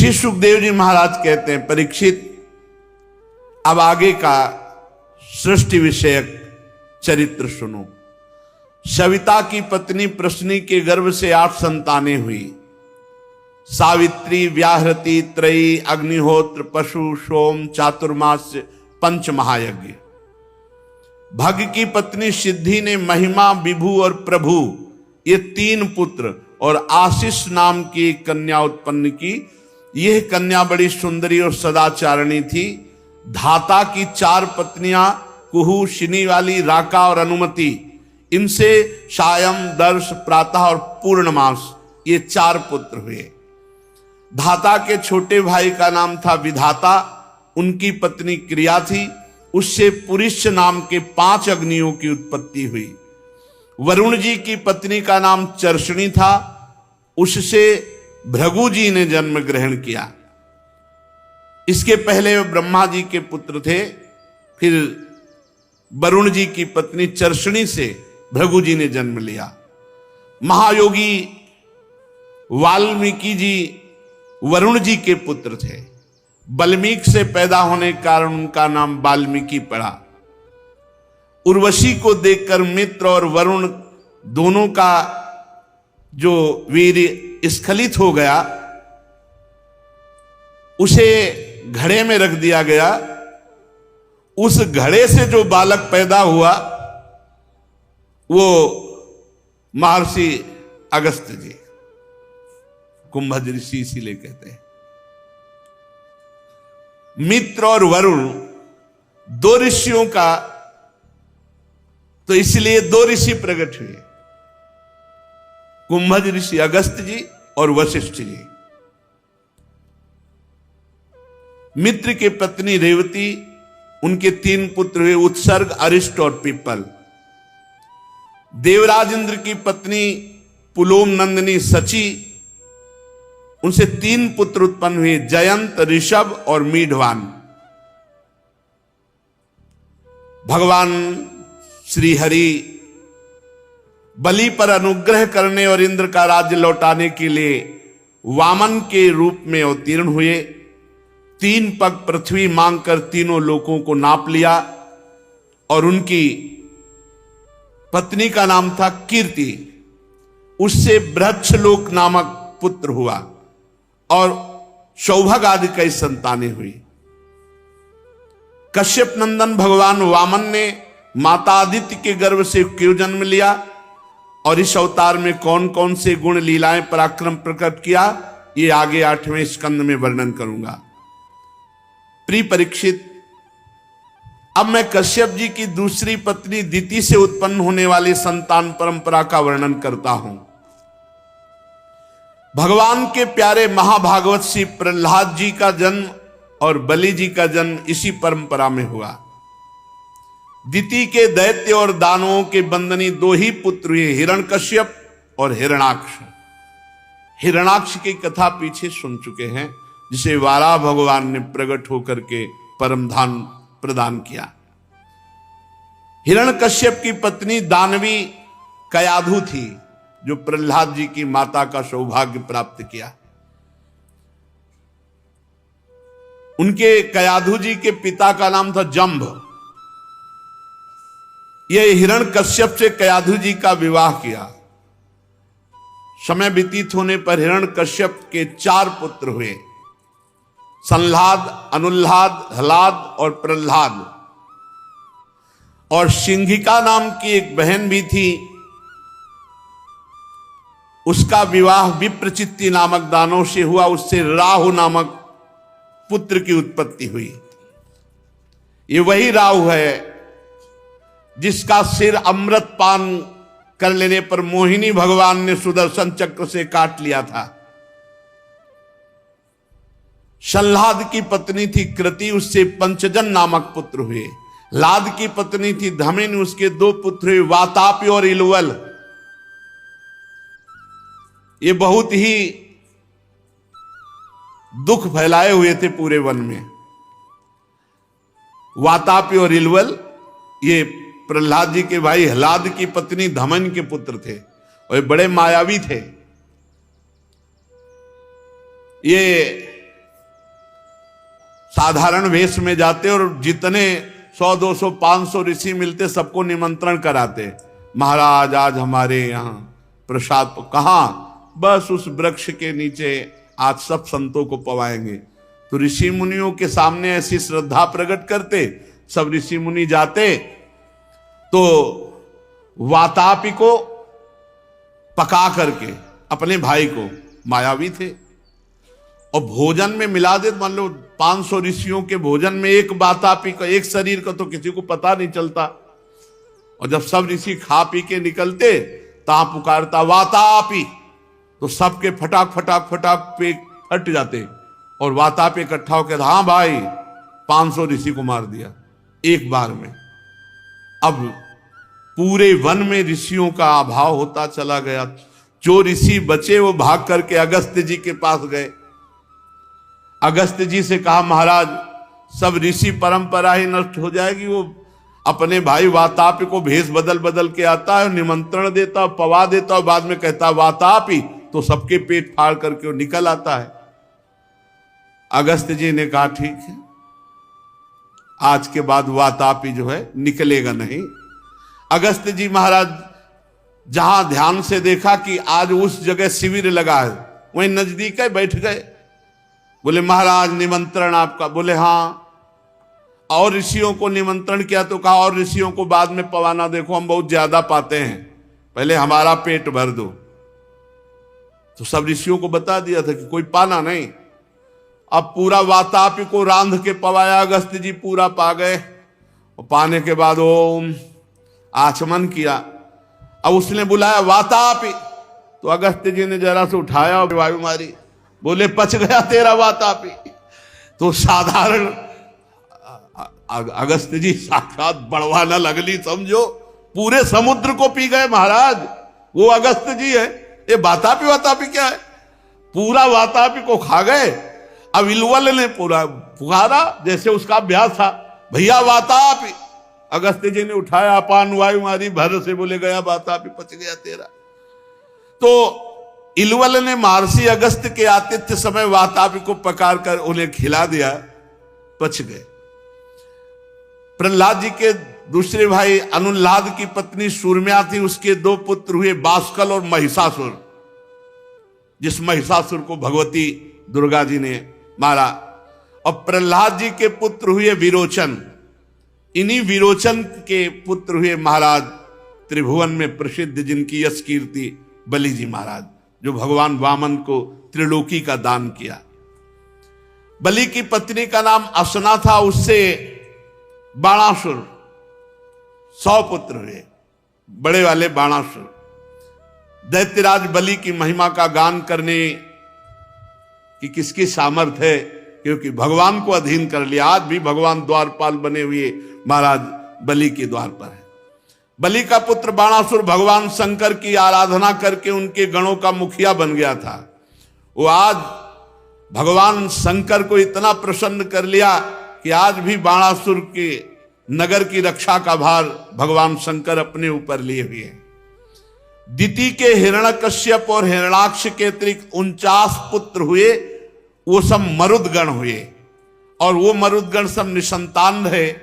ऋषि सुखदेव जी महाराज कहते हैं, परीक्षित अब आगे का सृष्टि विषयक चरित्र सुनो। सविता की पत्नी प्रश्नी के गर्भ से 8 संतानें हुई। सावित्री, व्याहृति, त्रयी, अग्निहोत्र, पशु, सोम, चातुर्मास्य, पंच महायज्ञ। भग की पत्नी सिद्धि ने महिमा, विभु और प्रभु ये 3 पुत्र और आशीष नाम की एक कन्या उत्पन्न की। यह कन्या बड़ी सुंदरी और सदाचारिणी थी। धाता की 4 पत्नियां कुहू, शिनी वाली, राका और अनुमति, इनसे सायं, दर्श, प्रातः और पूर्णमास ये 4 पुत्र हुए। धाता के छोटे भाई का नाम था विधाता, उनकी पत्नी क्रिया थी, उससे पुरुष नाम के 5 अग्नियों की उत्पत्ति हुई। वरुण जी की पत्नी का नाम चर्षणी था, उससे भृगु जी ने जन्म ग्रहण किया। इसके पहले वे ब्रह्मा जी के पुत्र थे, फिर वरुण जी की पत्नी चर्षणी से भृगु जी ने जन्म लिया। महायोगी वाल्मीकि जी वरुण जी के पुत्र थे। वाल्मीकि से पैदा होने के कारण उनका नाम वाल्मीकि पड़ा। उर्वशी को देखकर मित्र और वरुण दोनों का जो वीर स्खलित हो गया, उसे घड़े में रख दिया गया। उस घड़े से जो बालक पैदा हुआ वो महर्षि अगस्त जी, कुंभज ऋषि इसीलिए कहते हैं। मित्र और वरुण 2 ऋषियों का, तो इसलिए 2 ऋषि प्रकट हुए, कुंभज ऋषि अगस्त जी और वशिष्ठ जी। मित्र की पत्नी रेवती, उनके 3 पुत्र हुए, उत्सर्ग, अरिष्ट और पीपल। देवराज इंद्र की पत्नी पुलोम नंदिनी सची, उनसे 3 पुत्र उत्पन्न हुए, जयंत, ऋषभ और मीढवान। भगवान श्री हरि बलि पर अनुग्रह करने और इंद्र का राज्य लौटाने के लिए वामन के रूप में अवतीर्ण हुए। 3 पग पृथ्वी मांगकर तीनों लोकों को नाप लिया और उनकी पत्नी का नाम था कीर्ति, उससे बृहच्छलोक नामक पुत्र हुआ और सौभग आदि कई संतानें हुई। कश्यप नंदन भगवान वामन ने माता आदित्य के गर्भ से क्यों जन्म लिया और इस अवतार में कौन कौन से गुण, लीलाएं, पराक्रम प्रकट किया, ये आगे 8वें स्कंद में वर्णन करूंगा। प्रिय परीक्षित, अब मैं कश्यप जी की दूसरी पत्नी दिति से उत्पन्न होने वाली संतान परंपरा का वर्णन करता हूं। भगवान के प्यारे महाभागवत श्री प्रहलाद जी का जन्म और बलि जी का जन्म इसी परंपरा में हुआ। दिति के दैत्य और दानवों के बंदनी 2 ही पुत्र हुए, हिरण्यकश्यप और हिरणाक्ष। हिरणाक्ष की कथा पीछे सुन चुके हैं, जिसे वाराह भगवान ने प्रकट होकर के परम धाम प्रदान किया। हिरण्यकश्यप की पत्नी दानवी कयाधु थी, जो प्रहलाद जी की माता का सौभाग्य प्राप्त किया। उनके कयाधु जी के पिता का नाम था जंभ। यह हिरण्यकश्यप से कयाधु जी का विवाह किया। समय व्यतीत होने पर हिरण्यकश्यप के 4 पुत्र हुए, संलाद, अनुल्लाद, हलाद और प्रहलाद। और सिंहिका नाम की एक बहन भी थी, उसका विवाह विप्रचित्ति नामक दानव से हुआ, उससे राहु नामक पुत्र की उत्पत्ति हुई। ये वही राहु है जिसका सिर अमृत पान कर लेने पर मोहिनी भगवान ने सुदर्शन चक्र से काट लिया था। संलाद की पत्नी थी कृति, उससे पंचजन नामक पुत्र हुए। लाद की पत्नी थी धमिन, उसके 2 पुत्र हुए, वातापी और इलवल। ये बहुत ही दुख फैलाए हुए थे पूरे वन में। वातापी और इलवल ये प्रहलाद जी के भाई हलाद की पत्नी धमन के पुत्र थे और ये बड़े मायावी थे। ये साधारण वेश में जाते और जितने 100 200 500 ऋषि मिलते सबको निमंत्रण कराते, महाराज आज हमारे यहाँ प्रसाद। कहाँ? बस उस वृक्ष के नीचे आज सब संतों को पवाएंगे। तो ऋषि मुनियों के सामने ऐसी श्रद्धा प्रकट करते, सब ऋषि मुनि जाते तो वातापी को पका करके अपने भाई को, मायावी थे, और भोजन में मिला दे। मान लो 500 ऋषियों के भोजन में एक वातापी का, एक शरीर का तो किसी को पता नहीं चलता। और जब सब ऋषि खा पी के निकलते, ता पुकारता वातापी, तो सबके फटाक फटाक फटाक पे फट जाते और वातापी इकट्ठा होकर, हाँ भाई 500 ऋषि को मार दिया एक बार में। अब पूरे वन में ऋषियों का अभाव होता चला गया। जो ऋषि बचे वो भाग करके अगस्त्य जी के पास गए। अगस्त्य जी से कहा, महाराज सब ऋषि परंपरा ही नष्ट हो जाएगी। वो अपने भाई वातापी को भेष बदल बदल के आता है, निमंत्रण देता, पवा देता, और बाद में कहता वातापी, तो सबके पेट फाड़ करके वो निकल आता है। अगस्त्य जी ने कहा ठीक है, आज के बाद वातापी जो है निकलेगा नहीं। अगस्त्य जी महाराज जहां ध्यान से देखा कि आज उस जगह शिविर लगा है, वहीं नजदीक है, बैठ गए। बोले महाराज निमंत्रण आपका? बोले हाँ। और ऋषियों को निमंत्रण किया तो कहा और ऋषियों को बाद में पवाना, देखो हम बहुत ज्यादा पाते हैं, पहले हमारा पेट भर दो। तो सब ऋषियों को बता दिया था कि कोई पाना नहीं। अब पूरा वातापी को रांध के पवाया, अगस्त्य जी पूरा पा गए। और पाने के बाद ओम आचमन किया। अब उसने बुलाया वातापी, तो अगस्त्य जी ने जरा से उठाया और वायु मारी, बोले पच गया तेरा वातापी। तो साधारण अगस्त्य जी साक्षात बड़वाना लगली, समझो पूरे समुद्र को पी गए महाराज। वो अगस्त्य जी है, ये वातापी वातापी क्या है, पूरा वातापी को खा गए। अब इलवल ने पूरा पुकारा जैसे उसका अभ्यास था, भैया वातापी। अगस्त्य जी ने उठाया, अपान वायु मारी, भर से बोले गया वातापी, पच गया तेरा। तो इलवल ने महर्षि अगस्त्य के आतिथ्य समय वातापी को पकार कर उन्हें खिला दिया, पच गए। प्रहलाद जी के दूसरे भाई अनुल्लाद की पत्नी सूर्म्या थी, उसके 2 पुत्र हुए, बाष्कल और महिषासुर, जिस महिषासुर को भगवती दुर्गा जी ने मारा। और प्रहलाद जी के पुत्र हुए विरोचन। इन्हीं विरोचन के पुत्र हुए महाराज त्रिभुवन में प्रसिद्ध, जिनकी यश कीर्ति बलि जी महाराज, जो भगवान वामन को त्रिलोकी का दान किया। बलि की पत्नी का नाम असना था, उससे बाणासुर 100 पुत्र हुए, बड़े वाले बाणासुर। दैत्यराज बलि की महिमा का गान करने की किसकी सामर्थ्य है, क्योंकि भगवान को अधीन कर लिया। आज भी भगवान द्वारपाल बने हुए महाराज बलि के द्वार पर है। बलि का पुत्र बाणासुर भगवान शंकर की आराधना करके उनके गणों का मुखिया बन गया था। वो आज भगवान शंकर को इतना प्रसन्न कर लिया कि आज भी बाणासुर के नगर की रक्षा का भार भगवान शंकर अपने ऊपर लिए हुए हैं। दिति के हिरण्यकश्यप और हिरण्याक्ष के अतिरिक्त 49 पुत्र हुए, वो सब मरुदगण हुए। और वो मरुदगण सब निसंतान रहे।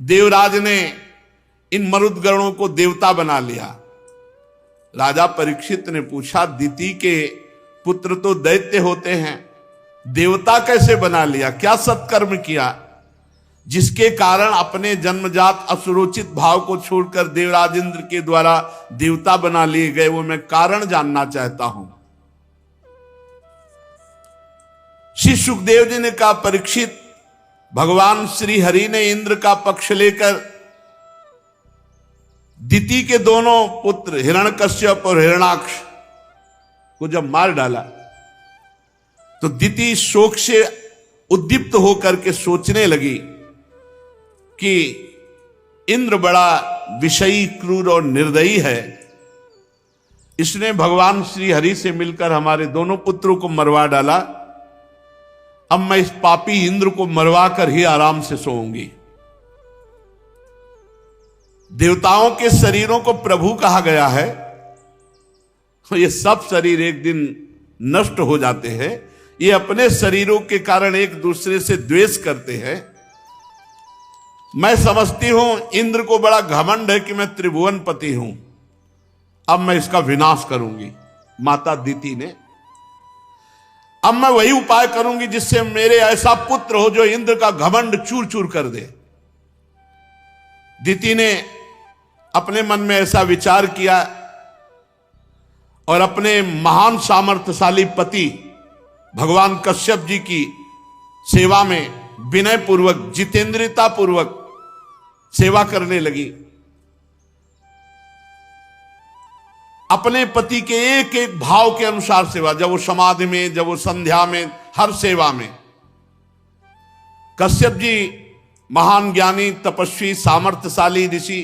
देवराज ने इन मरुदगणों को देवता बना लिया। राजा परीक्षित ने पूछा, दिति के पुत्र तो दैत्य होते हैं, देवता कैसे बना लिया? क्या सत्कर्म किया जिसके कारण अपने जन्मजात असुरोचित भाव को छोड़कर देवराज इंद्र के द्वारा देवता बना लिए गए? वो मैं कारण जानना चाहता हूं। श्री सुखदेव जी ने कहा, परीक्षित, भगवान श्री हरि ने इंद्र का पक्ष लेकर दिति के दोनों पुत्र हिरण्यकश्यप और हिरण्याक्ष को जब मार डाला, तो दिति शोक से उद्दीप्त होकर के सोचने लगी कि इंद्र बड़ा विषयी, क्रूर और निर्दयी है। इसने भगवान श्री हरि से मिलकर हमारे दोनों पुत्रों को मरवा डाला। अब मैं इस पापी इंद्र को मरवा कर ही आराम से सोऊंगी। देवताओं के शरीरों को प्रभु कहा गया है, तो ये सब शरीर एक दिन नष्ट हो जाते हैं। ये अपने शरीरों के कारण एक दूसरे से द्वेष करते हैं। मैं समझती हूं इंद्र को बड़ा घमंड है कि मैं त्रिभुवनपति हूं, अब मैं इसका विनाश करूंगी। माता दिति ने, अब मैं वही उपाय करूंगी जिससे मेरे ऐसा पुत्र हो जो इंद्र का घमंड चूर चूर कर दे। दिति ने अपने मन में ऐसा विचार किया और अपने महान सामर्थ्यशाली पति भगवान कश्यप जी की सेवा में विनय पूर्वक, जितेंद्रियता पूर्वक सेवा करने लगी। अपने पति के एक एक भाव के अनुसार सेवा, जब वो समाधि में, जब वो संध्या में, हर सेवा में। कश्यप जी महान ज्ञानी, तपस्वी, सामर्थ्यशाली ऋषि,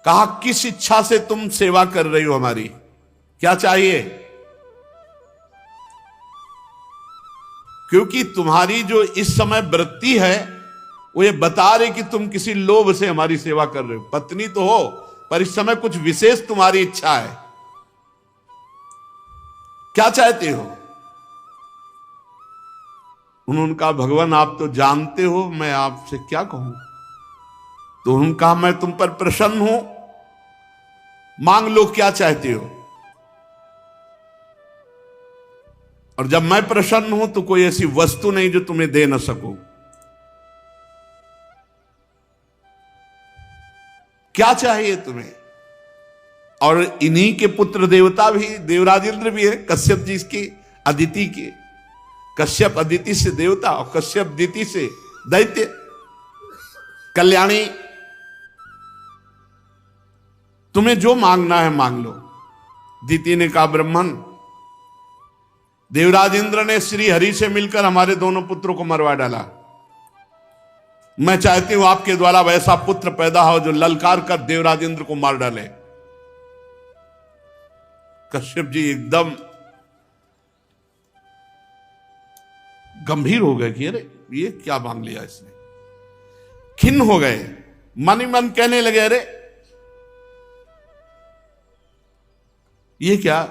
कहा किस इच्छा से तुम सेवा कर रही हो हमारी, क्या चाहिए? क्योंकि तुम्हारी जो इस समय वृत्ति है वो ये बता रही कि तुम किसी लोभ से हमारी सेवा कर रहे हो। पत्नी तो हो पर इस समय कुछ विशेष तुम्हारी इच्छा है, क्या चाहते हो? उन्होंने कहा भगवान आप तो जानते हो, मैं आपसे क्या कहूं। तो उन्होंने कहा मैं तुम पर प्रसन्न हूं, मांग लो क्या चाहते हो। और जब मैं प्रसन्न हूं तो कोई ऐसी वस्तु नहीं जो तुम्हें दे न सकूं। क्या चाहिए तुम्हें? और इन्हीं के पुत्र देवता भी, देवराज इंद्र भी है, कश्यप जी की, अदिति के। कश्यप अदिति से देवता और कश्यप दिति से दैत्य। कल्याणी तुम्हें जो मांगना है मांग लो। दिति ने कहा ब्राह्मण, देवराज इंद्र ने श्री हरि से मिलकर हमारे दोनों पुत्रों को मरवा डाला। मैं चाहती हूं आपके द्वारा वैसा पुत्र पैदा हो जो ललकार कर देवराज इंद्र को मार डाले। कश्यप जी एकदम गंभीर हो गए कि अरे ये क्या मांग लिया इसने। खिन्न हो गए, मन ही मन कहने लगे अरे ये क्या,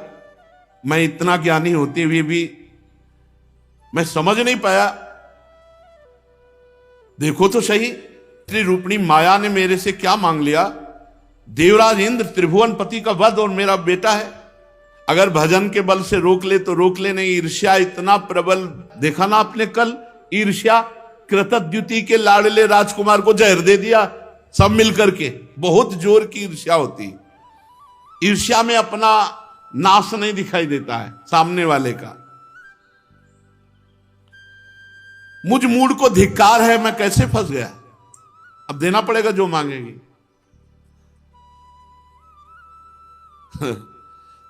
मैं इतना ज्ञानी होते हुए भी मैं समझ नहीं पाया। देखो तो सही, त्रिरूपणी माया ने मेरे से क्या मांग लिया। देवराज इंद्र त्रिभुवनपति का वध और मेरा बेटा है। अगर भजन के बल से रोक ले तो रोक ले, नहीं ईर्ष्या इतना प्रबल। देखा ना आपने कल, ईर्ष्या कृतद्युति के लाडले राजकुमार को जहर दे दिया सब मिलकर के। बहुत जोर की ईर्ष्या होती। ईर्ष्या में अपना नाश नहीं दिखाई देता है सामने वाले का। मुझ मूड को धिक्कार है, मैं कैसे फंस गया। अब देना पड़ेगा जो मांगेगी।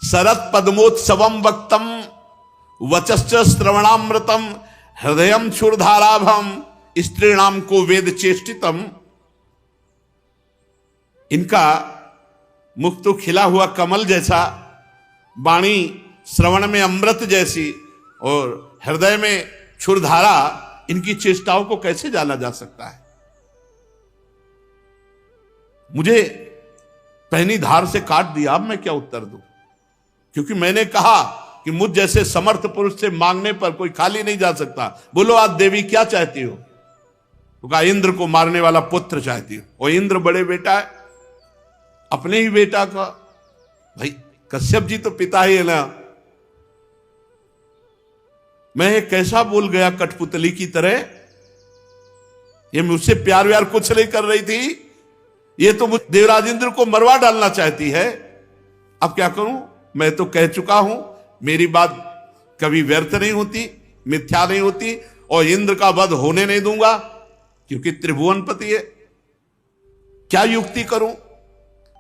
शरत पद्मोत्सवम वक्तम वचश्च श्रवणामृतम हृदयम क्षुरधाराभम स्त्रीणाम को वेद चेष्टितम। इनका मुख तो खिला हुआ कमल जैसा, वाणी श्रवण में अमृत जैसी और हृदय में क्षुरधारा। इनकी चेष्टाओं को कैसे जाना जा सकता है। मुझे पहनी धार से काट दिया, अब मैं क्या उत्तर दूं। क्योंकि मैंने कहा कि मुझ जैसे समर्थ पुरुष से मांगने पर कोई खाली नहीं जा सकता। बोलो आज देवी क्या चाहती हो? तो कहा इंद्र को मारने वाला पुत्र चाहती हो। और इंद्र बड़े बेटा है, अपने ही बेटा का। भाई कश्यप जी तो पिता ही है ना। मैं कैसा बोल गया कठपुतली की तरह। ये मुझसे प्यार व्यार कुछ नहीं कर रही थी, ये तो देवराज इंद्र को मरवा डालना चाहती है। अब क्या करूं, मैं तो कह चुका हूं, मेरी बात कभी व्यर्थ नहीं होती, मिथ्या नहीं होती। और इंद्र का वध होने नहीं दूंगा क्योंकि त्रिभुवनपति है। क्या युक्ति करूं?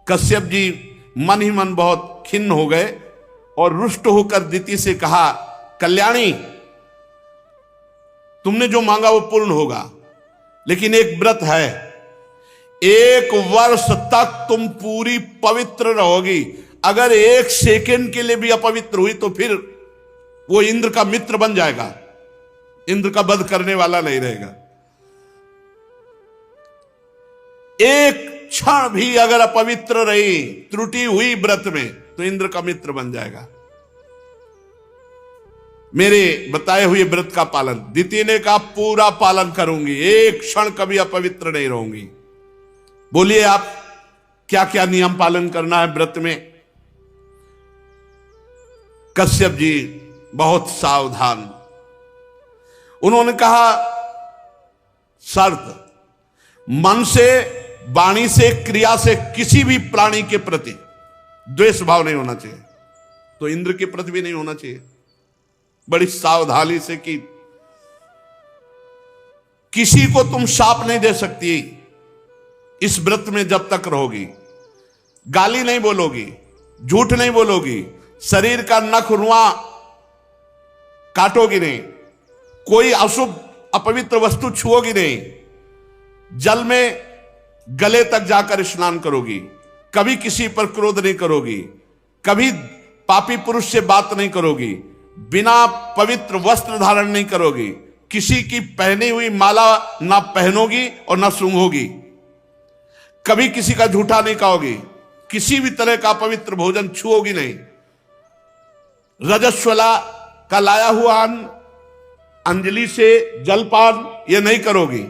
कश्यप जी मन ही मन बहुत खिन्न हो गए और रुष्ट होकर दिति से कहा कल्याणी तुमने जो मांगा वो पूर्ण होगा, लेकिन एक व्रत है। 1 वर्ष तक तुम पूरी पवित्र रहोगी। अगर 1 सेकंड के लिए भी अपवित्र हुई तो फिर वो इंद्र का मित्र बन जाएगा, इंद्र का वध करने वाला नहीं रहेगा। 1 क्षण भी अगर अपवित्र रही, त्रुटि हुई व्रत में, तो इंद्र का मित्र बन जाएगा। मेरे बताए हुए व्रत का पालन। दिति ने कहा पूरा पालन करूंगी, एक क्षण कभी अपवित्र नहीं रहूंगी। बोलिए आप क्या क्या नियम पालन करना है व्रत में। कश्यप जी बहुत सावधान। उन्होंने कहा शर्त, मन से, वाणी से, क्रिया से किसी भी प्राणी के प्रति द्वेष भाव नहीं होना चाहिए। तो इंद्र के प्रति भी नहीं होना चाहिए। बड़ी सावधानी से कि किसी को तुम शाप नहीं दे सकती इस व्रत में जब तक रहोगी। गाली नहीं बोलोगी, झूठ नहीं बोलोगी, शरीर का नख रुआ काटोगी नहीं, कोई अशुभ अपवित्र वस्तु छुओगी नहीं, जल में गले तक जाकर स्नान करोगी, कभी किसी पर क्रोध नहीं करोगी, कभी पापी पुरुष से बात नहीं करोगी, बिना पवित्र वस्त्र धारण नहीं करोगी, किसी की पहनी हुई माला ना पहनोगी और ना सूंघोगी, कभी किसी का झूठा नहीं खाओगी, किसी भी तरह का पवित्र भोजन छुओगी नहीं, रजस्वला का लाया हुआ अन्न, अंजलि से जलपान ये नहीं करोगी,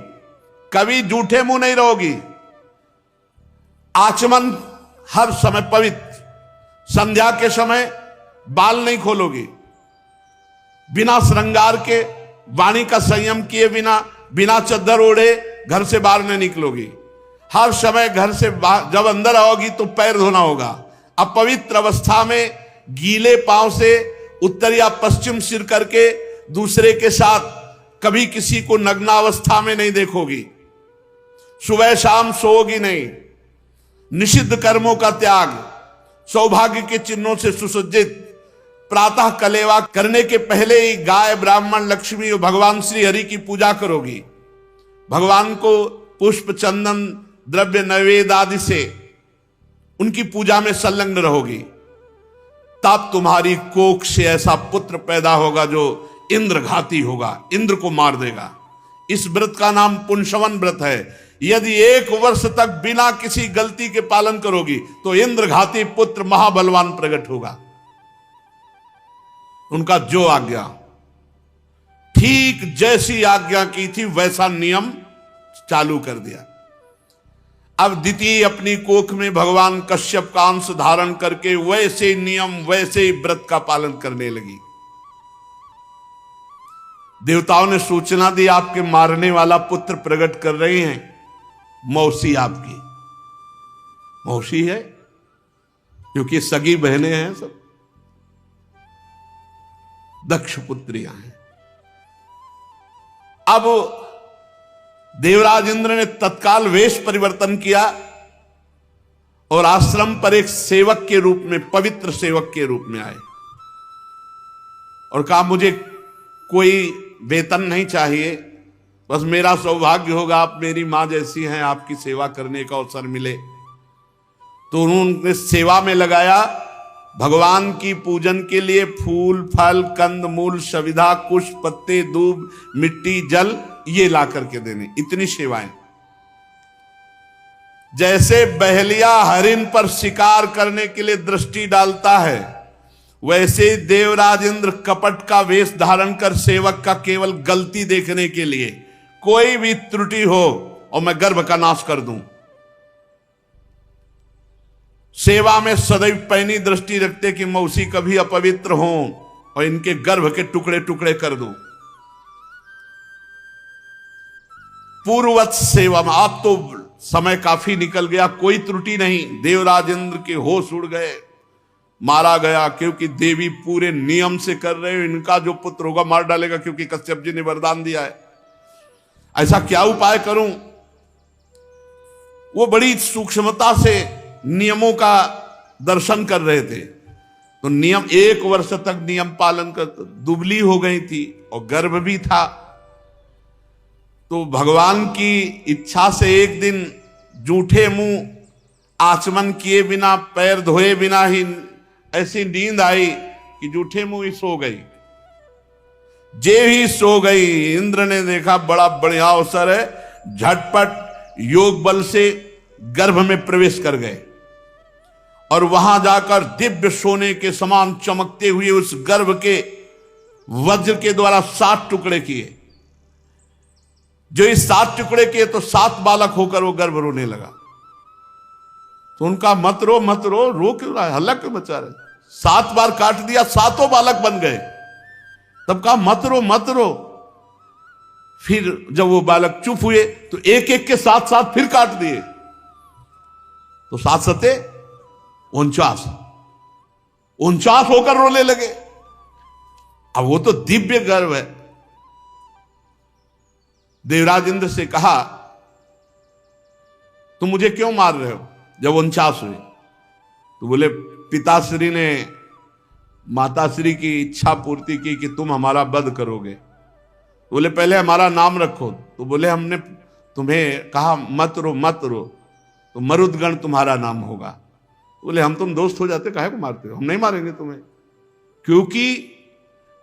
कभी झूठे मुंह नहीं रहोगी, आचमन हर समय पवित्र, संध्या के समय बाल नहीं खोलोगी, बिना श्रृंगार के, वाणी का संयम किए बिना, बिना चद्दर ओढ़े घर से बाहर नहीं निकलोगी, हर समय घर से जब अंदर आओगी तो पैर धोना होगा, अपवित्र अवस्था में गीले पांव से उत्तर या पश्चिम सिर करके दूसरे के साथ कभी किसी को नग्नावस्था में नहीं देखोगी, सुबह शाम सोओगी नहीं, निषिद्ध कर्मों का त्याग, सौभाग्य के चिन्हों से सुसज्जित, प्रातः कलेवा करने के पहले ही गाय, ब्राह्मण, लक्ष्मी और भगवान श्री हरि की पूजा करोगी, भगवान को पुष्प, चंदन, द्रव्य, नैवेद्य आदि से उनकी पूजा में संलग्न रहोगी। तब तुम्हारी कोख से ऐसा पुत्र पैदा होगा जो इंद्र घाती होगा, इंद्र को मार देगा। इस व्रत का नाम पुंसवन व्रत है। यदि 1 वर्ष तक बिना किसी गलती के पालन करोगी तो इंद्र घाती पुत्र महाबलवान प्रकट होगा। उनका जो आज्ञा, ठीक जैसी आज्ञा की थी वैसा नियम चालू कर दिया। अब द्वितीय अपनी कोख में भगवान कश्यप का अंश धारण करके वैसे नियम, वैसे व्रत का पालन करने लगी। देवताओं ने सूचना दी आपके मारने वाला पुत्र प्रकट कर रहे हैं। मौसी आपकी मौसी है क्योंकि सगी बहनें हैं, सब दक्ष पुत्रियां हैं। अब देवराज इंद्र ने तत्काल वेश परिवर्तन किया और आश्रम पर एक सेवक के रूप में, पवित्र सेवक के रूप में आए और कहा मुझे कोई वेतन नहीं चाहिए, बस मेरा सौभाग्य होगा आप मेरी मां जैसी हैं, आपकी सेवा करने का अवसर मिले। तो उन्होंने सेवा में लगाया। भगवान की पूजन के लिए फूल, फल, कंद मूल, सविधा, पुष्प, पत्ते, दूब, मिट्टी, जल ये ला करके देने, इतनी सेवाएं। जैसे बहलिया हरिन पर शिकार करने के लिए दृष्टि डालता है, वैसे देवराज इंद्र कपट का वेश धारण कर सेवक का केवल गलती देखने के लिए, कोई भी त्रुटि हो और मैं गर्भ का नाश कर दूं। सेवा में सदैव पैनी दृष्टि रखते कि मौसी कभी अपवित्र हो और इनके गर्भ के टुकड़े टुकड़े कर दूं। पूर्ववत सेवा में, आप तो समय काफी निकल गया, कोई त्रुटि नहीं। देवराज इंद्र के होश उड़ गए, मारा गया, क्योंकि देवी पूरे नियम से कर रहे हो, इनका जो पुत्र होगा मार डालेगा, क्योंकि कश्यप जी ने वरदान दिया है। ऐसा क्या उपाय करूं? वो बड़ी सूक्ष्मता से नियमों का दर्शन कर रहे थे। तो नियम 1 वर्ष तक नियम पालन कर, दुबली हो गई थी और गर्भ भी था। तो भगवान की इच्छा से एक दिन जूठे मुंह, आचमन किए बिना, पैर धोए बिना ही ऐसी नींद आई कि जूठे मुंह ही सो गई। जे ही सो गई, इंद्र ने देखा बड़ा बढ़िया अवसर है, झटपट योग बल से गर्भ में प्रवेश कर गए और वहां जाकर दिव्य सोने के समान चमकते हुए उस गर्भ के वज्र के द्वारा 7 टुकड़े किए। जो इस 7 टुकड़े किए तो 7 बालक होकर वो गर्भ रोने लगा। तो उनका मत रो रो क्यों रहा है, हल्ला क्यों मचा रहे? 7 बार काट दिया, 7 बालक बन गए। तब कहा मत रो। फिर जब वो बालक चुप हुए तो एक एक के साथ साथ फिर काट दिए। तो 7 सते 49 होकर रोने लगे। अब वो तो दिव्य गर्भ है। देवराज इंद्र से कहा तुम मुझे क्यों मार रहे हो? जब 49 हुए तो बोले पिताश्री ने माताश्री की इच्छा पूर्ति की कि तुम हमारा वध करोगे। बोले पहले हमारा नाम रखो। तो बोले हमने तुम्हें कहा मत रो, तो मरुदगण तुम्हारा नाम होगा। बोले हम तुम दोस्त हो जाते, काहे को मारते हो? हम नहीं मारेंगे तुम्हें, क्योंकि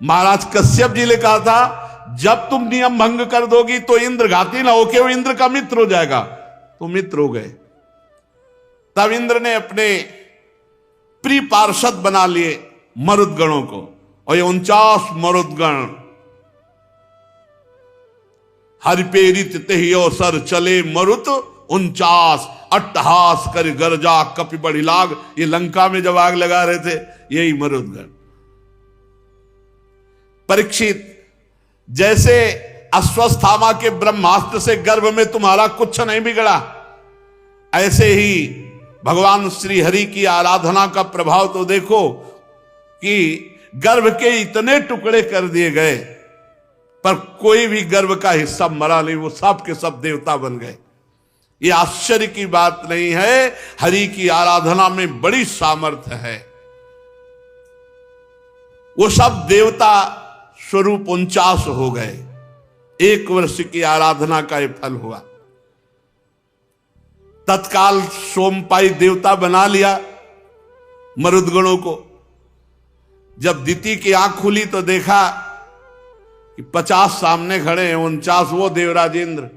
महाराज कश्यप जी ने कहा था जब तुम नियम भंग कर दोगी तो इंद्र घाती ना होके वो इंद्र का मित्र हो जाएगा। तो मित्र हो गए। तब इंद्र ने अपने प्रिय पार्षद बना लिए मरुदगणों को, और ये 49 मरुदगण हरिपेरित तेहियो सर चले मरुत 49 अट्टहास कर गरजा कपि बड़ी लाग। ये लंका में जब आग लगा रहे थे यही मरुदगण। परीक्षित, जैसे अश्वत्थामा के ब्रह्मास्त्र से गर्भ में तुम्हारा कुछ नहीं बिगड़ा, ऐसे ही भगवान श्री हरि की आराधना का प्रभाव तो देखो कि गर्भ के इतने टुकड़े कर दिए गए पर कोई भी गर्भ का हिस्सा मरा नहीं, वो सब के सब देवता बन गए। ये आश्चर्य की बात नहीं है, हरि की आराधना में बड़ी सामर्थ्य है। वो सब देवता स्वरूप 49 हो गए। 1 वर्ष की आराधना का ये फल हुआ। तत्काल सोमपाई देवता बना लिया मरुदगणों को। जब दिति की आंख खुली तो देखा कि 50 सामने खड़े हैं, 49 वो देवराज इंद्र।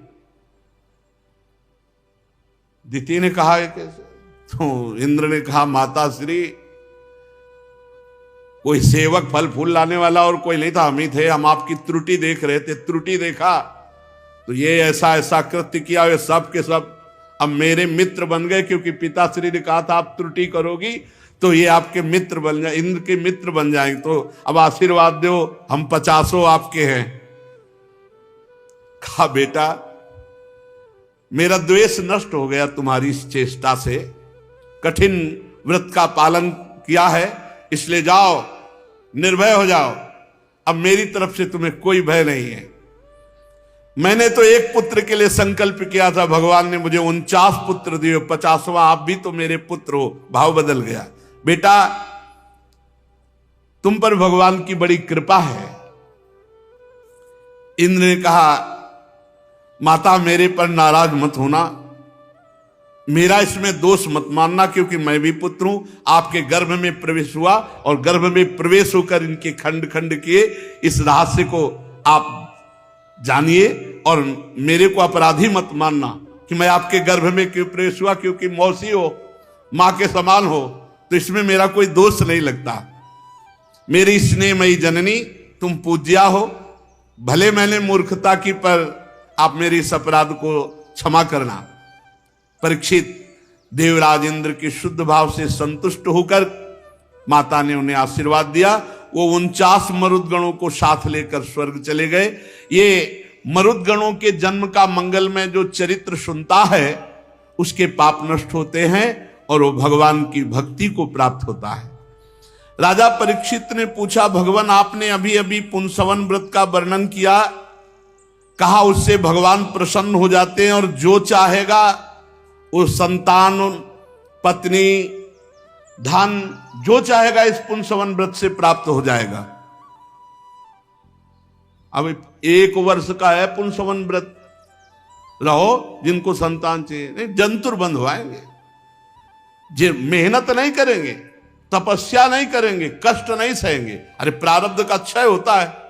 दिति ने कहा है कैसे? तो इंद्र ने कहा माता श्री, कोई सेवक फल फूल लाने वाला और कोई नहीं था, हम ही थे। हम आपकी त्रुटि देख रहे थे, त्रुटि देखा तो ये ऐसा कृत्य किया, वे सब के सब अब मेरे मित्र बन गए, क्योंकि पिताश्री ने कहा था आप त्रुटि करोगी तो ये आपके मित्र बन जाए, इंद्र के मित्र बन जाएंगे। तो अब आशीर्वाद दो, हम 50 आपके हैं। कहा बेटा मेरा द्वेष नष्ट हो गया तुम्हारी इस चेष्टा से, कठिन व्रत का पालन किया है, इसलिए जाओ निर्भय हो जाओ। अब मेरी तरफ से तुम्हें कोई भय नहीं है। मैंने तो एक पुत्र के लिए संकल्प किया था, भगवान ने मुझे 49 पुत्र दिए, 50वां आप भी तो मेरे पुत्र हो। भाव बदल गया। बेटा तुम पर भगवान की बड़ी कृपा है। इंद्र ने कहा माता मेरे पर नाराज मत होना, मेरा इसमें दोष मत मानना, क्योंकि मैं भी पुत्र हूं। आपके गर्भ में प्रवेश हुआ और गर्भ में प्रवेश होकर इनके खंड खंड किए। इस रहस्य को आप जानिए और मेरे को अपराधी मत मानना कि मैं आपके गर्भ में क्यों प्रवेश हुआ, क्योंकि मौसी हो, मां के समान हो, तो इसमें मेरा कोई दोष नहीं लगता। मेरी स्नेहमयी जननी तुम पूज्या हो, भले मैंने मूर्खता की पर आप मेरी इस अपराध को क्षमा करना। परीक्षित, देवराज इंद्र के शुद्ध भाव से संतुष्ट होकर माता ने उन्हें आशीर्वाद दिया। वो 49 मरुदगणों को साथ लेकर स्वर्ग चले गए। ये मरुदगणों के जन्म का मंगल में जो चरित्र सुनता है उसके पाप नष्ट होते हैं और वो भगवान की भक्ति को प्राप्त होता है। राजा परीक्षित ने पूछा भगवान आपने अभी अभी पुंसवन व्रत का वर्णन किया, कहा उससे भगवान प्रसन्न हो जाते हैं और जो चाहेगा वो संतान, पत्नी, धन, जो चाहेगा इस पुंसवन व्रत से प्राप्त हो जाएगा। अब 1 वर्ष का है पुंसवन व्रत, रहो जिनको संतान चाहिए, नहीं जंतुर बंद होएंगे, जो मेहनत नहीं करेंगे, तपस्या नहीं करेंगे, कष्ट नहीं सहेंगे। अरे प्रारब्ध का क्षय होता है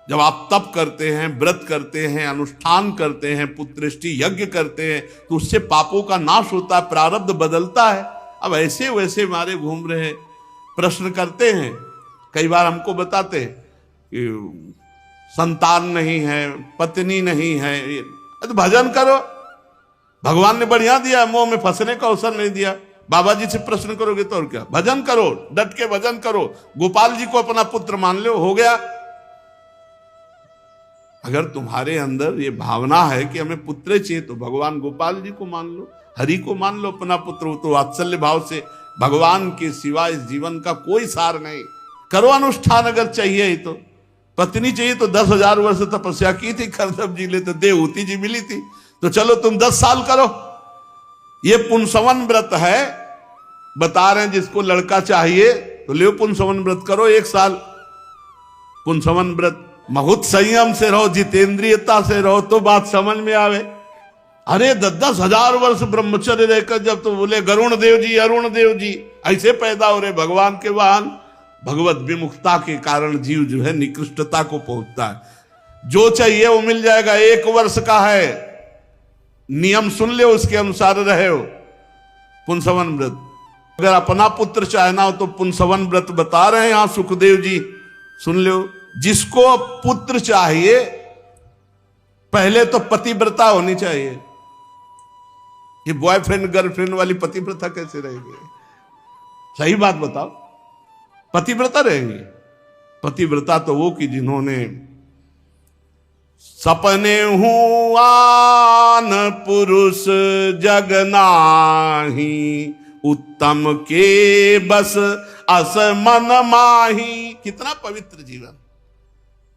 जब आप तप करते हैं, व्रत करते हैं, अनुष्ठान करते हैं, पुत्रष्टि यज्ञ करते हैं, तो उससे पापों का नाश होता है, प्रारब्ध बदलता है। अब ऐसे वैसे मारे घूम रहे, प्रश्न करते हैं, कई बार हमको बताते हैं कि संतान नहीं है, पत्नी नहीं है, तो भजन करो। भगवान ने बढ़िया दिया, मोह में फंसने का अवसर नहीं दिया। बाबा जी से प्रश्न करोगे तो और क्या, भजन करो, डट के भजन करो। गोपाल जी को अपना पुत्र मान लो, हो गया। अगर तुम्हारे अंदर ये भावना है कि हमें पुत्र चाहिए तो भगवान गोपाल जी को मान लो, हरि को मान लो अपना पुत्र। हो तो वात्सल्य भाव से, भगवान के सिवा इस जीवन का कोई सार नहीं। करो अनुष्ठान, अगर चाहिए ही तो। पत्नी चाहिए तो 10,000 वर्ष तपस्या की थी करदम जी ले, तो देवहूति जी मिली थी, तो चलो तुम 10 साल करो। ये पुंसवन व्रत है, बता रहे हैं जिसको लड़का चाहिए तो ले पुंसवन व्रत करो 1 साल। पुंसवन व्रत बहुत संयम से रहो, जितेंद्रियता से रहो तो बात समझ में आवे। अरे 10,000 वर्ष ब्रह्मचर्य रहकर जब तो बोले गरुण देव जी, अरुण देव जी ऐसे पैदा हो रहे भगवान के वाहन। भगवत विमुखता के कारण जीव जो है निकृष्टता को पहुंचता है। जो चाहिए वो मिल जाएगा। 1 वर्ष का है, नियम सुन ले, उसके अनुसार रहे हो। पुंसवन व्रत, अगर अपना पुत्र चाहना हो तो पुंसवन व्रत बता रहे हैं यहां सुखदेव जी, सुन लो। जिसको पुत्र चाहिए पहले तो पतिव्रता होनी चाहिए। ये बॉयफ्रेंड गर्लफ्रेंड वाली पतिव्रता कैसे रहेगी? सही बात बताओ, पतिव्रता रहेंगे? पतिव्रता तो वो कि जिन्होंने सपने हुआन पुरुष जग नाही, उत्तम के बस अस मन माही। कितना पवित्र जीवन,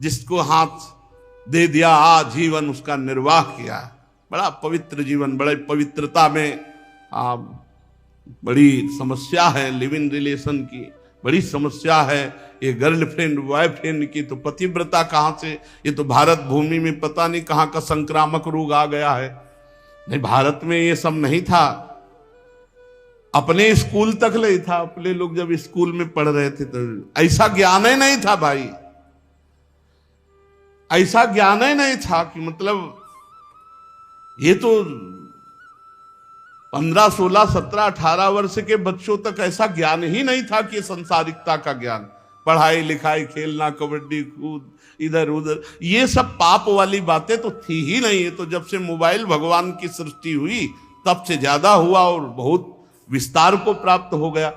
जिसको हाथ दे दिया जीवन उसका निर्वाह किया। बड़ा पवित्र जीवन, बड़े पवित्रता में बड़ी समस्या है। लिव इन रिलेशन की बड़ी समस्या है। ये गर्लफ्रेंड बॉयफ्रेंड की तो पतिव्रता कहां से? ये तो भारत भूमि में पता नहीं कहां का संक्रामक रोग आ गया है। नहीं, भारत में ये सब नहीं था। अपने स्कूल तक नहीं था। अपने लोग जब स्कूल में पढ़ रहे थे तो ऐसा ज्ञान ही नहीं था भाई, ऐसा ज्ञान ही नहीं था कि मतलब ये तो 15, 16, 17, 18 वर्ष के बच्चों तक ऐसा ज्ञान ही नहीं था कि संसारिकता का ज्ञान, पढ़ाई लिखाई, खेलना, कबड्डी, कूद, इधर उधर, ये सब पाप वाली बातें तो थी ही नहीं। तो जब से मोबाइल भगवान की सृष्टि हुई तब से ज्यादा हुआ और बहुत विस्तार को प्राप्त हो गया।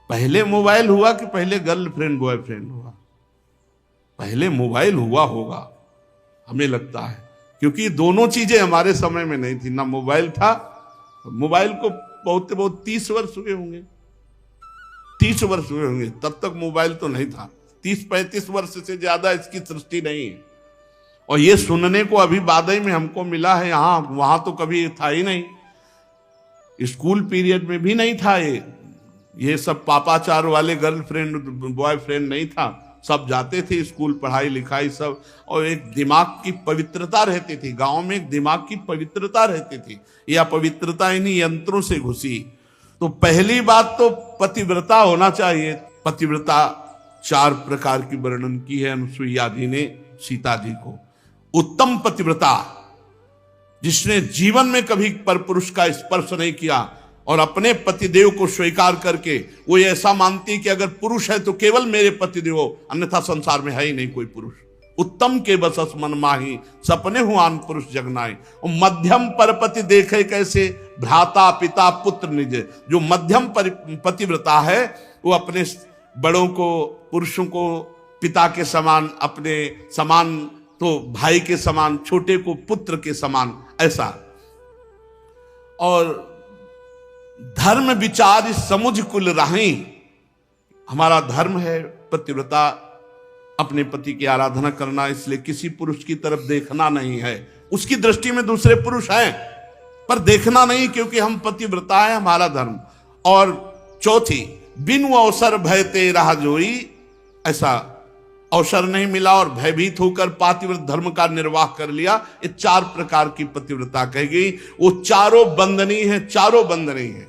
पहले मोबाइल हुआ कि पहले गर्लफ्रेंड बॉयफ्रेंड हुआ? पहले मोबाइल हुआ होगा, हमें लगता है, क्योंकि दोनों चीजें हमारे समय में नहीं थी। ना मोबाइल था, मोबाइल को बहुत 30 वर्ष हुए होंगे, 30 वर्ष हुए होंगे, तब तक मोबाइल तो नहीं था। 30-35 वर्ष से ज्यादा इसकी सृष्टि नहीं है। और ये सुनने को अभी बादई में हमको मिला है, यहाँ वहां तो कभी था ही नहीं। स्कूल पीरियड में भी नहीं था ये सब पापाचार वाले गर्लफ्रेंड बॉयफ्रेंड नहीं था। सब जाते थे स्कूल, पढ़ाई लिखाई सब, और एक दिमाग की पवित्रता रहती थी। गांव में एक दिमाग की पवित्रता रहती थी। यह पवित्रता इन्हीं यंत्रों से घुसी। तो पहली बात तो पतिव्रता होना चाहिए। पतिव्रता 4 प्रकार की वर्णन की है अनुसुईया जी ने सीता जी को। उत्तम पतिव्रता, जिसने जीवन में कभी परपुरुष का स्पर्श नहीं किया और अपने पतिदेव को स्वीकार करके वो ऐसा मानती कि अगर पुरुष है तो केवल मेरे पतिदेव हो, अन्यथा संसार में है ही नहीं कोई पुरुष। उत्तम के बसस मन माही, सपने हुआन पुरुष जगनाई। और मध्यम परपति देखे कैसे, भ्राता पिता पुत्र निज। जो मध्यम पतिव्रता है वो अपने बड़ों को, पुरुषों को पिता के समान, अपने समान तो भाई के समान, छोटे को पुत्र के समान, ऐसा। और धर्म विचार समुझ कुल राही, हमारा धर्म है पतिव्रता, अपने पति की आराधना करना। इसलिए किसी पुरुष की तरफ देखना नहीं है। उसकी दृष्टि में दूसरे पुरुष हैं पर देखना नहीं, क्योंकि हम पतिव्रता है, हमारा धर्म। और चौथी, बिनु अवसर भय ते राह जोई, ऐसा अवसर नहीं मिला और भयभीत होकर पातिव्रत धर्म का निर्वाह कर लिया। ये 4 प्रकार की पतिव्रता कही गई। वो चारों बंदनीय है, चारों बंदनीय है।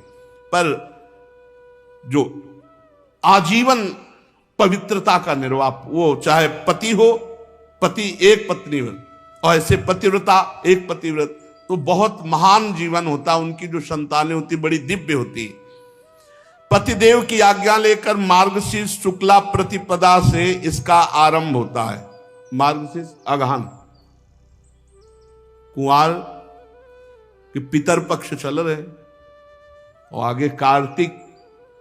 पर जो आजीवन पवित्रता का निर्वाह, वो चाहे पति हो, पति एक पत्नी हो, और ऐसे पतिव्रता एक पतिव्रत, तो बहुत महान जीवन होता। उनकी जो संतानें होती बड़ी दिव्य होती। पतिदेव की आज्ञा लेकर मार्गशीर्ष शुक्ला प्रतिपदा से इसका आरंभ होता है। मार्गशीर्ष अगहन, कुंवार कि पितर पक्ष चल रहे और आगे कार्तिक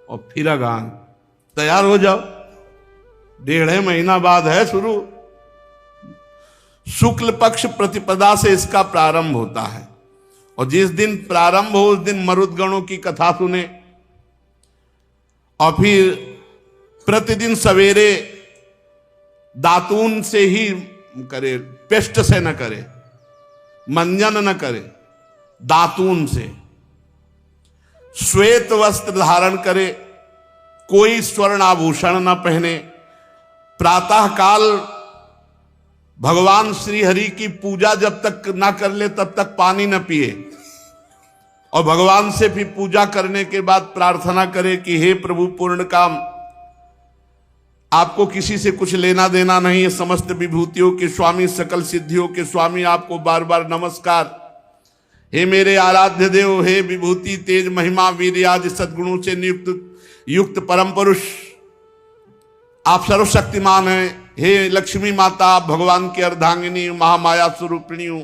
और फिर अगहन। तैयार हो जाओ, 1.5 महीना बाद है शुरू। शुक्ल पक्ष प्रतिपदा से इसका प्रारंभ होता है और जिस दिन प्रारंभ हो उस दिन मरुदगणों की कथा सुने और फिर प्रतिदिन सवेरे दातून से ही करे, पेस्ट से न करे, मंजन न करे, दातून से। श्वेत वस्त्र धारण करे, कोई स्वर्ण आभूषण न पहने। प्रातः काल भगवान श्री हरि की पूजा जब तक ना कर ले तब तक पानी न पिए और भगवान से भी पूजा करने के बाद प्रार्थना करे कि हे प्रभु पूर्ण काम, आपको किसी से कुछ लेना देना नहीं है, समस्त विभूतियों के स्वामी, सकल सिद्धियों के स्वामी, आपको बार बार नमस्कार। हे मेरे आराध्य देव, हे विभूति तेज महिमा वीर आदि सद्गुणों से युक्त परम पुरुष, आप सर्वशक्तिमान हैं। हे लक्ष्मी माता, आप भगवान की अर्धांगिनी महामाया स्वरूपिणी हो,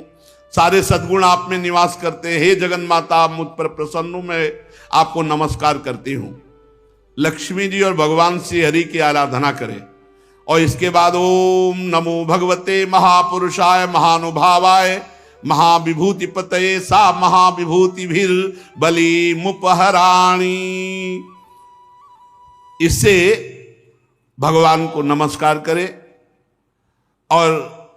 सारे सद्गुण आप में निवास करते हैं। हे जगन माता, आप मुझ पर प्रसन्न हो, मैं आपको नमस्कार करती हूं। लक्ष्मी जी और भगवान श्री हरि की आराधना करें और इसके बाद ओम नमो भगवते महापुरुषाय महानुभावाय महाविभूति पतये सा महाविभूति भीर बली मुपहराणी, इससे भगवान को नमस्कार करें और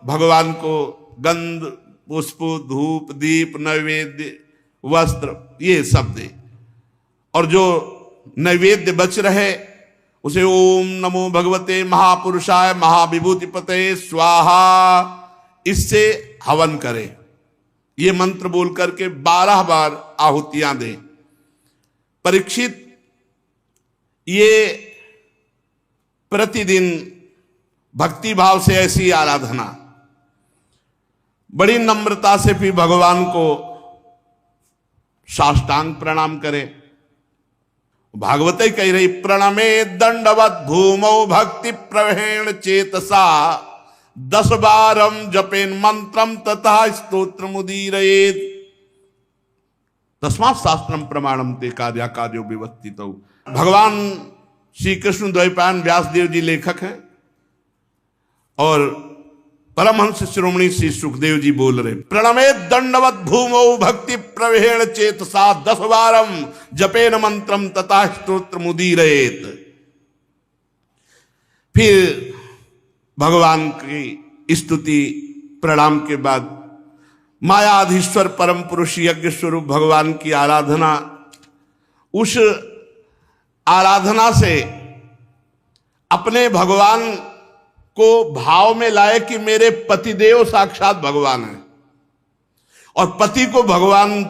भगवान को गंध पुष्प धूप दीप नैवेद्य वस्त्र ये सब दे और जो नैवेद्य बच रहे उसे ओम नमो भगवते महापुरुषाय महाविभूति पतये स्वाहा, इससे हवन करें। ये मंत्र बोल करके 12 बार आहुतियां दें। परीक्षित, ये प्रतिदिन भक्ति भाव से ऐसी आराधना बड़ी नम्रता से भी भगवान को साष्टांग प्रणाम करें। भागवत ही कह रही प्रणमे दंडवत भूमौ भक्ति प्रवेण चेतसा 10 बारम जपेन मंत्रम तथा स्तोत्र मुदीरयेत तस्मात् शास्त्रम प्रमाणम ते कार्या कार्यो विवस्थित। भगवान श्री कृष्ण द्वैपायन व्यासदेव जी लेखक हैं और परमहंस शिरोमणि श्री सुखदेव जी बोल रहे प्रणमे दंडवत भूमौ भक्ति प्रवेण चेतसा 10 बारम जपेन मंत्रम तथा स्तोत्र मुदीरयेत। फिर भगवान की स्तुति प्रणाम के बाद मायाधीश्वर परम पुरुष यज्ञ स्वरूप भगवान की आराधना, उस आराधना से अपने भगवान को भाव में लाए कि मेरे पतिदेव साक्षात भगवान है और पति को भगवान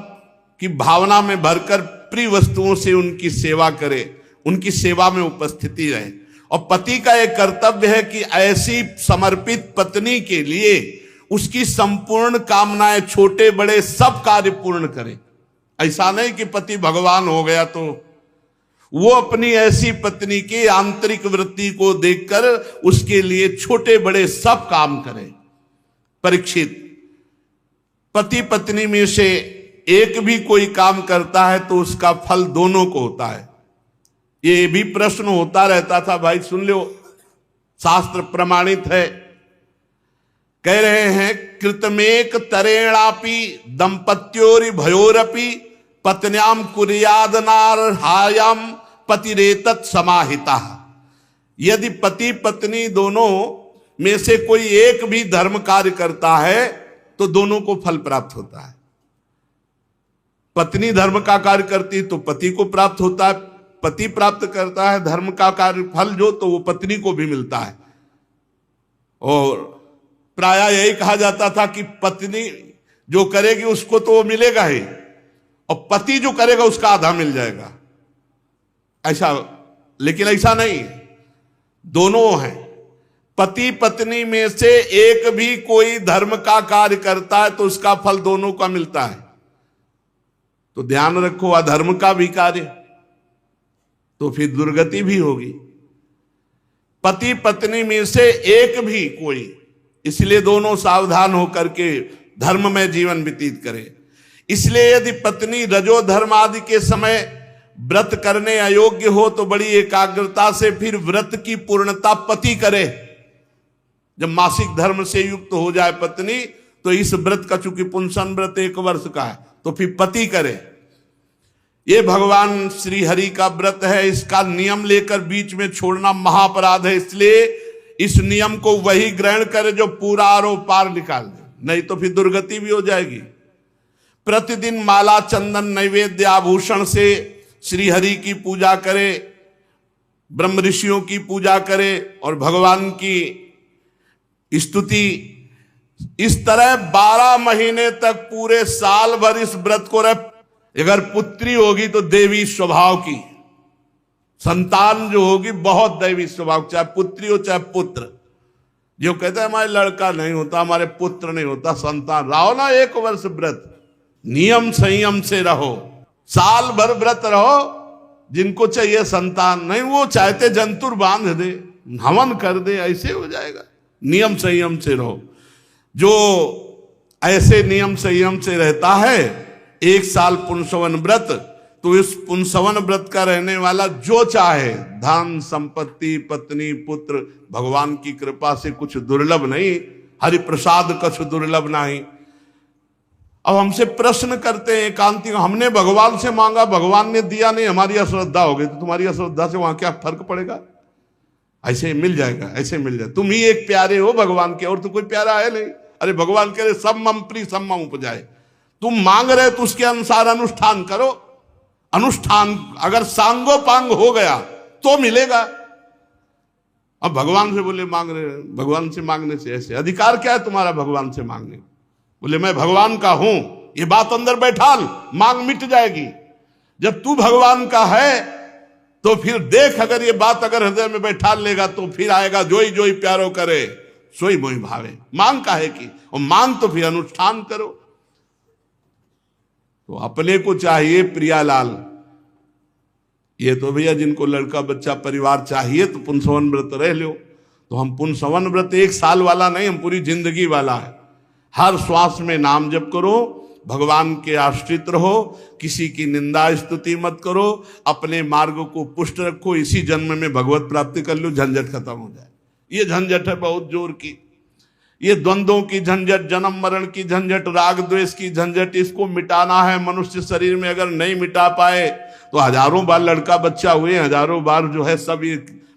की भावना में भरकर प्रिय वस्तुओं से उनकी सेवा करे, उनकी सेवा में उपस्थिति रहे। और पति का एक कर्तव्य है कि ऐसी समर्पित पत्नी के लिए उसकी संपूर्ण कामनाएं, छोटे बड़े सब कार्य पूर्ण करे। ऐसा नहीं कि पति भगवान हो गया तो वो अपनी ऐसी पत्नी की आंतरिक वृत्ति को देखकर उसके लिए छोटे बड़े सब काम करे। परीक्षित, पति पत्नी में से एक भी कोई काम करता है तो उसका फल दोनों को होता है। ये भी प्रश्न होता रहता था, भाई सुन लो, शास्त्र प्रमाणित है। कह रहे हैं कृतमेक तरेणापि दंपत्योरि भयोरपि पत्न्याम कुर्याद नारहायाम पतिरेतत समाहिता। यदि पति पत्नी दोनों में से कोई एक भी धर्म कार्य करता है तो दोनों को फल प्राप्त होता है। पत्नी धर्म का कार्य करती तो पति को प्राप्त होता है, पति प्राप्त करता है धर्म का कार्य फल जो, तो वो पत्नी को भी मिलता है। और प्रायः यही कहा जाता था कि पत्नी जो करेगी उसको तो वो मिलेगा ही और पति जो करेगा उसका आधा मिल जाएगा, ऐसा। लेकिन ऐसा नहीं, दोनों हैं। पति पत्नी में से एक भी कोई धर्म का कार्य करता है तो उसका फल दोनों का मिलता है। तो ध्यान रखो, अधर्म का भी कार्य तो फिर दुर्गति भी होगी। पति पत्नी में से एक भी कोई, इसलिए दोनों सावधान होकर के धर्म में जीवन व्यतीत करें। इसलिए यदि पत्नी रजो धर्म आदि के समय व्रत करने अयोग्य हो तो बड़ी एकाग्रता से फिर व्रत की पूर्णता पति करे। जब मासिक धर्म से युक्त हो जाए पत्नी तो इस व्रत का, चूंकि पुंसन व्रत 1 वर्ष का है, तो फिर पति करे। ये भगवान श्री हरि का व्रत है, इसका नियम लेकर बीच में छोड़ना महापराध है। इसलिए इस नियम को वही ग्रहण करे जो पूरा आरो पार निकाल दे, नहीं तो फिर दुर्गति भी हो जाएगी। प्रतिदिन माला चंदन नैवेद्य आभूषण से श्री हरि की पूजा करे, ब्रह्म ऋषियों की पूजा करे और भगवान की स्तुति, इस तरह 12 महीने तक पूरे साल भर इस व्रत को रहे। अगर पुत्री होगी तो देवी स्वभाव की, संतान जो होगी बहुत दैवी स्वभाव, चाहे पुत्री हो चाहे पुत्र। जो कहते हैं हमारे लड़का नहीं होता, हमारे पुत्र नहीं होता, संतान रहो ना 1 वर्ष व्रत, नियम संयम से रहो, साल भर व्रत रहो। जिनको चाहिए संतान नहीं, वो चाहते जंतुर बांध दे, हवन कर दे, ऐसे हो जाएगा। नियम संयम से रहो। जो ऐसे नियम संयम से रहता है 1 साल पुंसवन व्रत, तो इस पुंसवन व्रत का रहने वाला जो चाहे धन संपत्ति पत्नी पुत्र, भगवान की कृपा से कुछ दुर्लभ नहीं, हरि प्रसाद कुछ दुर्लभ नहीं। अब हमसे प्रश्न करते हैं एकांती, हमने भगवान से मांगा, भगवान ने दिया नहीं, हमारी अश्रद्धा हो गई, तो तुम्हारी अश्रद्धा से वहां क्या फर्क पड़ेगा? ऐसे मिल जाएगा, ऐसे मिल जाए। तुम ही एक प्यारे हो भगवान के, और तो कोई प्यारा है नहीं। अरे भगवान कह रहे सब मम प्री सब मम उपजाए, तुम मांग रहे तो उसके अनुसार अनुष्ठान करो। अनुष्ठान अगर सांगो पांग हो गया तो मिलेगा। अब भगवान से बोले मांग रहे, भगवान से मांगने से ऐसे अधिकार क्या है तुम्हारा भगवान से मांगने? बोले मैं भगवान का हूं, ये बात अंदर बैठाल, मांग मिट जाएगी। जब तू भगवान का है तो फिर देख, अगर ये बात अगर हृदय में बैठा लेगा तो फिर आएगा जोई जोई प्यारो करे सोई मोई भावे। मांग का है कि, और मांग तो फिर अनुष्ठान करो। तो अपने को चाहिए प्रियालाल, ये तो भैया जिनको लड़का बच्चा परिवार चाहिए तो पुंसवन व्रत रह लो। तो हम पुंसवन व्रत 1 साल वाला नहीं, हम पूरी जिंदगी वाला है। हर श्वास में नाम जप करो, भगवान के आश्रित रहो, किसी की निंदा स्तुति मत करो, अपने मार्ग को पुष्ट रखो, इसी जन्म में भगवत प्राप्ति कर लो, झंझट खत्म हो जाए। ये झंझट है बहुत जोर की, ये द्वंद्वों की झंझट, जन्म मरण की झंझट, राग द्वेष की झंझट, इसको मिटाना है। मनुष्य शरीर में अगर नहीं मिटा पाए तो हजारों बार लड़का बच्चा हुए, हजारों बार जो है सब ये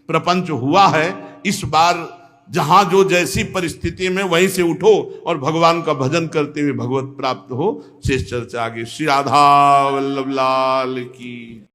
प्रपंच हुआ है। इस बार जहां जो जैसी परिस्थिति में वहीं से उठो और भगवान का भजन करते हुए भगवत प्राप्त हो। शेष चर्चा आगे। श्री राधा वल्लभ लाल की।